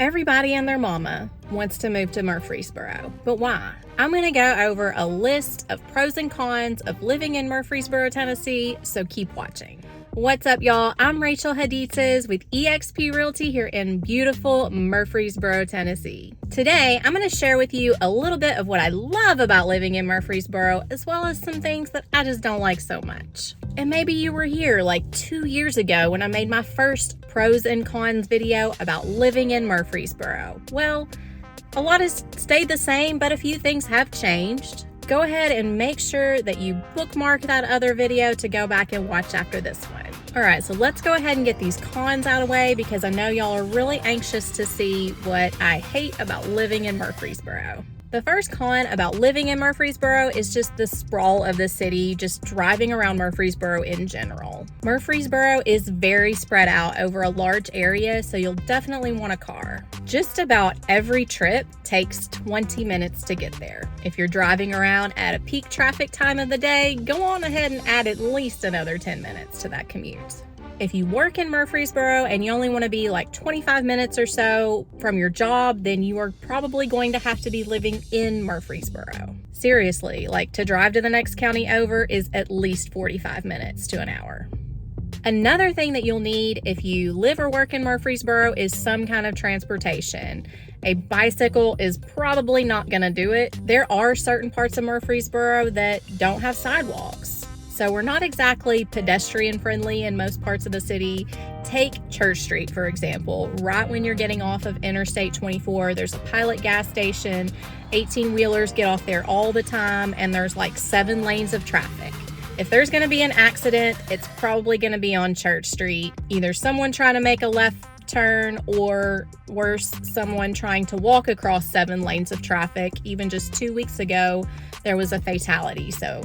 Everybody and their mama wants to move to Murfreesboro, but why? I'm going to go over a list of pros and cons of living in Murfreesboro, Tennessee, so keep watching. What's up, y'all? I'm Rachel Hadidsazrealtor with Epique Realty here in beautiful Murfreesboro, Tennessee. Today, I'm going to share with you a little bit of what I love about living in Murfreesboro, as well as some things that I just don't like so much. And maybe you were here like 2 years ago when I made my first pros and cons video about living in Murfreesboro. Well, a lot has stayed the same, but a few things have changed. Go ahead and make sure that you bookmark that other video to go back and watch after this one. All right, so let's go ahead and get these cons out of the way because I know y'all are really anxious to see what I hate about living in Murfreesboro. The first con about living in Murfreesboro is just the sprawl of the city, just driving around Murfreesboro in general. Murfreesboro is very spread out over a large area, so you'll definitely want a car. Just about every trip takes 20 minutes to get there. If you're driving around at a peak traffic time of the day, go on ahead and add at least another 10 minutes to that commute. If you work in Murfreesboro and you only want to be like 25 minutes or so from your job, then you are probably going to have to be living in Murfreesboro. Seriously, like to drive to the next county over is at least 45 minutes to an hour. Another thing that you'll need if you live or work in Murfreesboro is some kind of transportation. A bicycle is probably not going to do it. There are certain parts of Murfreesboro that don't have sidewalks. So we're not exactly pedestrian friendly in most parts of the city. Take Church Street, for example. Right when you're getting off of Interstate 24, there's a Pilot gas station. 18-wheelers get off there all the time, and there's like 7 lanes of traffic. If there's going to be an accident, it's probably going to be on Church Street. Either someone trying to make a left turn or worse, someone trying to walk across 7 lanes of traffic. Even just 2 weeks ago, there was a fatality. So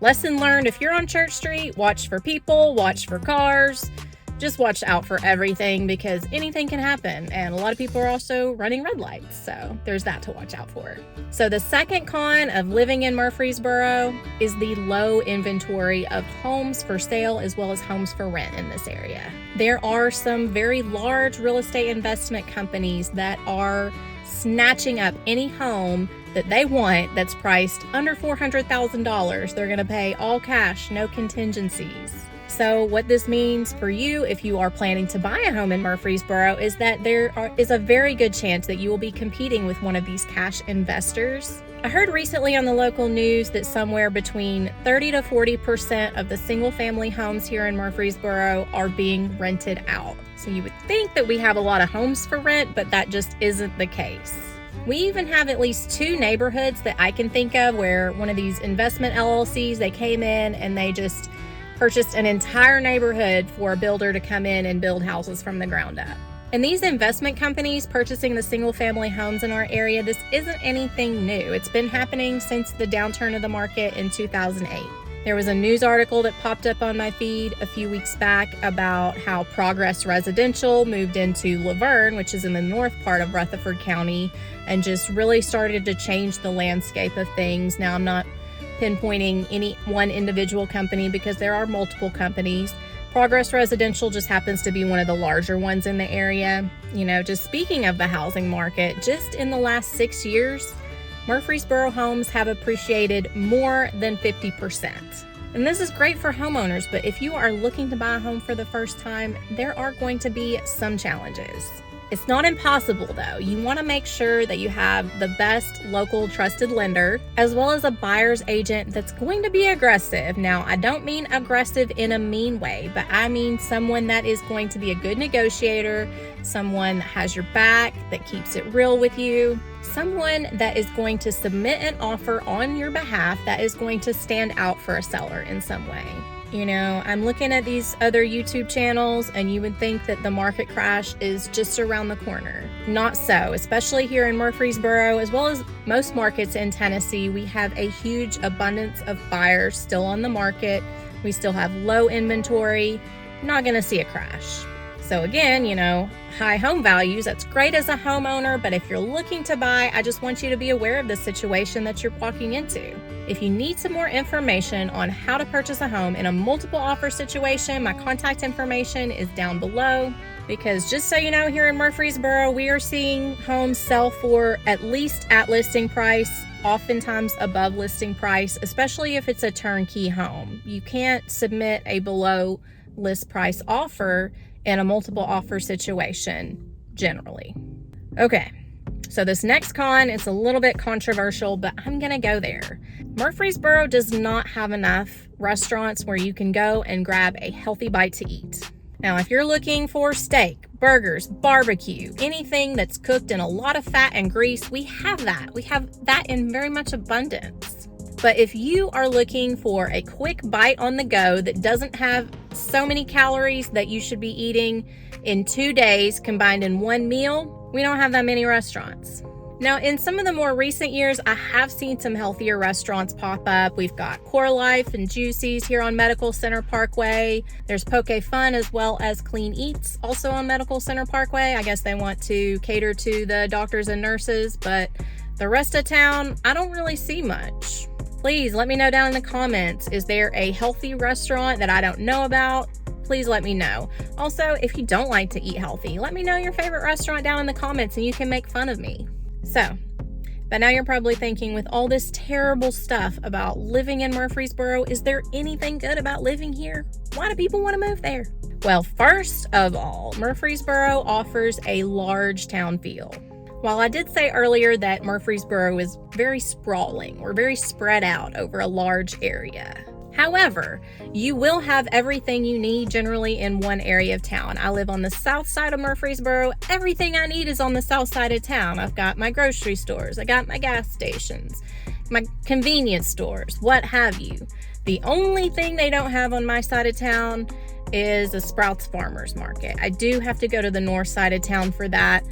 lesson learned, if you're on Church Street, watch for people, watch for cars, just watch out for everything because anything can happen. And a lot of people are also running red lights, so there's that to watch out for. So the second con of living in Murfreesboro is the low inventory of homes for sale as well as homes for rent in this area. There are some very large real estate investment companies that are snatching up any home that they want that's priced under $400,000. They're going to pay all cash, no contingencies. So what this means for you if you are planning to buy a home in Murfreesboro is that there is a very good chance that you will be competing with one of these cash investors. I heard recently on the local news that somewhere between 30 to 40% of the single family homes here in Murfreesboro are being rented out. So you would think that we have a lot of homes for rent, but that just isn't the case. We even have at least 2 neighborhoods that I can think of where one of these investment LLCs, they came in and they just purchased an entire neighborhood for a builder to come in and build houses from the ground up. And these investment companies purchasing the single family homes in our area, this isn't anything new. It's been happening since the downturn of the market in 2008. There was a news article that popped up on my feed a few weeks back about how Progress Residential moved into Laverne, which is in the north part of Rutherford County, and just really started to change the landscape of things. Now, I'm not pinpointing any one individual company because there are multiple companies. Progress Residential just happens to be one of the larger ones in the area. You know, just speaking of the housing market, just in the last 6 years, Murfreesboro homes have appreciated more than 50%. And this is great for homeowners, but if you are looking to buy a home for the first time, there are going to be some challenges. It's not impossible though. You want to make sure that you have the best local trusted lender, as well as a buyer's agent that's going to be aggressive. Now, I don't mean aggressive in a mean way, but I mean someone that is going to be a good negotiator, someone that has your back, that keeps it real with you, someone that is going to submit an offer on your behalf that is going to stand out for a seller in some way. You know, I'm looking at these other YouTube channels and you would think that the market crash is just around the corner. Not so, especially here in Murfreesboro, as well as most markets in Tennessee. We have a huge abundance of buyers still on the market. We still have low inventory. Not going to see a crash. So again, you know, high home values, that's great as a homeowner, but if you're looking to buy, I just want you to be aware of the situation that you're walking into. If you need some more information on how to purchase a home in a multiple offer situation, my contact information is down below. Because just so you know, here in Murfreesboro, we are seeing homes sell for at least at listing price, oftentimes above listing price, especially if it's a turnkey home. You can't submit a below list price offer in a multiple offer situation, generally. Okay, so this next con, it's a little bit controversial, but I'm gonna go there. Murfreesboro does not have enough restaurants where you can go and grab a healthy bite to eat. Now, if you're looking for steak, burgers, barbecue, anything that's cooked in a lot of fat and grease, we have that. We have that in very much abundance. But if you are looking for a quick bite on the go that doesn't have so many calories that you should be eating in 2 days combined in one meal, we don't have that many restaurants. Now, in some of the more recent years, I have seen some healthier restaurants pop up. We've got Core Life and Juicy's here on Medical Center Parkway. There's Poke Fun as well as Clean Eats, also on Medical Center Parkway. I guess they want to cater to the doctors and nurses, but the rest of town, I don't really see much. Please let me know down in the comments, is there a healthy restaurant that I don't know about? Please let me know. Also, if you don't like to eat healthy, let me know your favorite restaurant down in the comments and you can make fun of me. So, but now you're probably thinking, with all this terrible stuff about living in Murfreesboro, is there anything good about living here? Why do people want to move there? Well, first of all, Murfreesboro offers a large town feel. While I did say earlier that Murfreesboro is very sprawling, or very spread out over a large area. However, you will have everything you need generally in one area of town. I live on the south side of Murfreesboro. Everything I need is on the south side of town. I've got my grocery stores, I got my gas stations, my convenience stores, what have you. The only thing they don't have on my side of town is a Sprouts Farmers Market. I do have to go to the north side of town for that.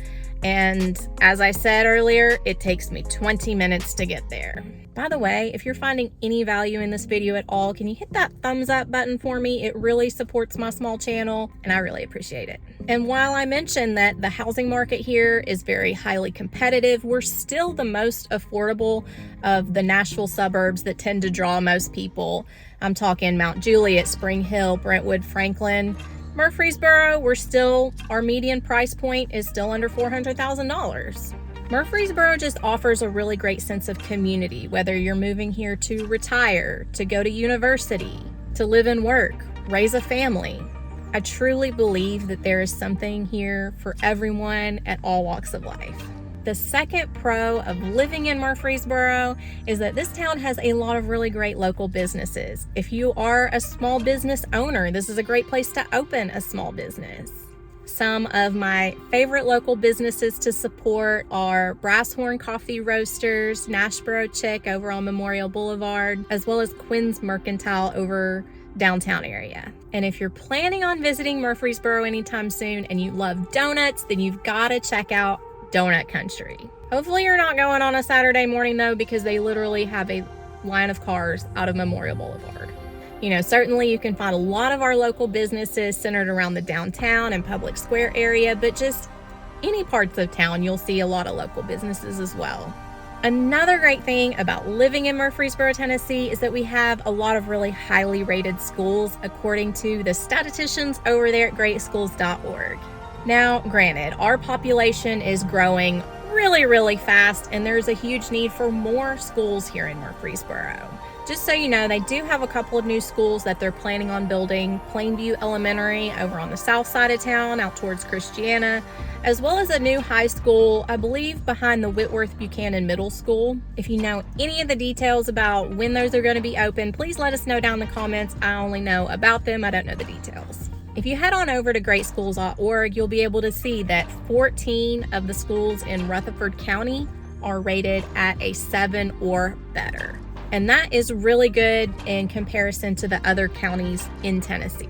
And as I said earlier, it takes me 20 minutes to get there. By the way, if you're finding any value in this video at all, can you hit that thumbs up button for me? It really supports my small channel and I really appreciate it. And while I mentioned that the housing market here is very highly competitive, we're still the most affordable of the Nashville suburbs that tend to draw most people. I'm talking Mount Juliet, Spring Hill, Brentwood, Franklin. Murfreesboro, our median price point is still under $400,000. Murfreesboro just offers a really great sense of community, whether you're moving here to retire, to go to university, to live and work, raise a family. I truly believe that there is something here for everyone at all walks of life. The second pro of living in Murfreesboro is that this town has a lot of really great local businesses. If you are a small business owner, this is a great place to open a small business. Some of my favorite local businesses to support are Brass Horn Coffee Roasters, Nashville Chick over on Memorial Boulevard, as well as Quinn's Mercantile over downtown area. And if you're planning on visiting Murfreesboro anytime soon and you love donuts, then you've got to check out Donut Country. Hopefully you're not going on a Saturday morning though, because they literally have a line of cars out of Memorial Boulevard. You know, certainly you can find a lot of our local businesses centered around the downtown and public square area, but just any parts of town, you'll see a lot of local businesses as well. Another great thing about living in Murfreesboro, Tennessee is that we have a lot of really highly rated schools according to the statisticians over there at greatschools.org. Now, granted, our population is growing really fast and there's a huge need for more schools here in Murfreesboro. Just so you know, they do have a couple of new schools that they're planning on building. Plainview Elementary over on the south side of town out towards Christiana, as well as a new high school, I believe behind the Whitworth Buchanan Middle School. If you know any of the details about when those are going to be open, please let us know down in the comments. I only know about them, I don't know the details. If you head on over to greatschools.org, you'll be able to see that 14 of the schools in Rutherford County are rated at a 7 or better. And that is really good in comparison to the other counties in Tennessee.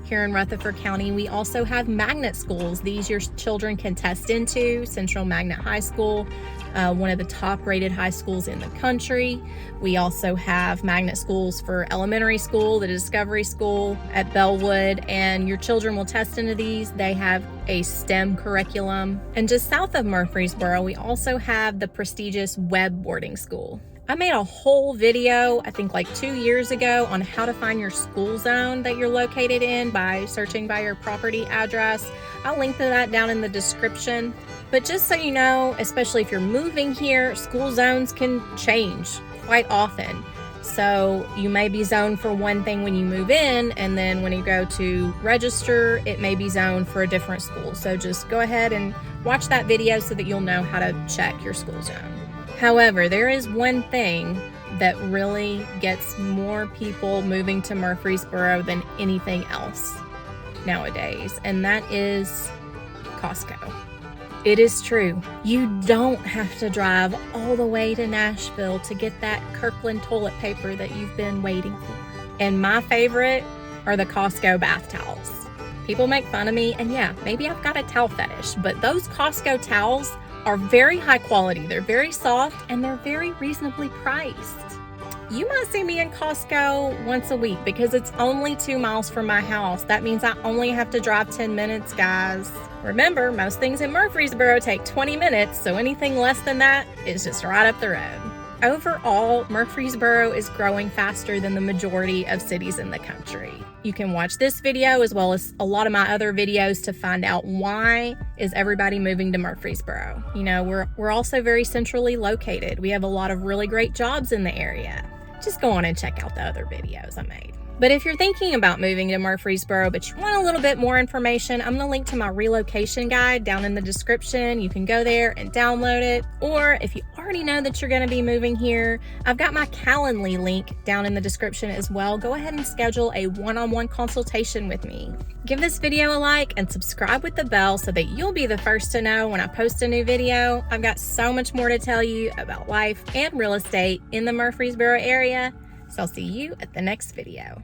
Here in Rutherford County, we also have magnet schools. These your children can test into. Central Magnet High School, one of the top rated high schools in the country. We also have magnet schools for elementary school, the Discovery School at Bellwood, and your children will test into these. They have a STEM curriculum. And just south of Murfreesboro, we also have the prestigious Webb Boarding School. I made a whole video, I think like 2 years ago, on how to find your school zone that you're located in by searching by your property address. I'll link to that down in the description. But just so you know, especially if you're moving here, school zones can change quite often. So you may be zoned for one thing when you move in, and then when you go to register, it may be zoned for a different school. So just go ahead and watch that video so that you'll know how to check your school zone. However, there is one thing that really gets more people moving to Murfreesboro than anything else nowadays, and that is Costco. It is true. You don't have to drive all the way to Nashville to get that Kirkland toilet paper that you've been waiting for. And my favorite are the Costco bath towels. People make fun of me, and yeah, maybe I've got a towel fetish, but those Costco towels are very high quality. They're very soft, and they're very reasonably priced. You might see me in Costco once a week because it's only 2 miles from my house. That means I only have to drive 10 minutes, guys. Remember, most things in Murfreesboro take 20 minutes, so anything less than that is just right up the road. Overall, Murfreesboro is growing faster than the majority of cities in the country. You can watch this video as well as a lot of my other videos to find out why is everybody moving to Murfreesboro. You know, we're also very centrally located. We have a lot of really great jobs in the area. Just go on and check out the other videos I made. But if you're thinking about moving to Murfreesboro, but you want a little bit more information, I'm gonna link to my relocation guide down in the description. You can go there and download it. Or if you already know that you're gonna be moving here, I've got my Calendly link down in the description as well. Go ahead and schedule a one-on-one consultation with me. Give this video a like and subscribe with the bell so that you'll be the first to know when I post a new video. I've got so much more to tell you about life and real estate in the Murfreesboro area. So I'll see you at the next video.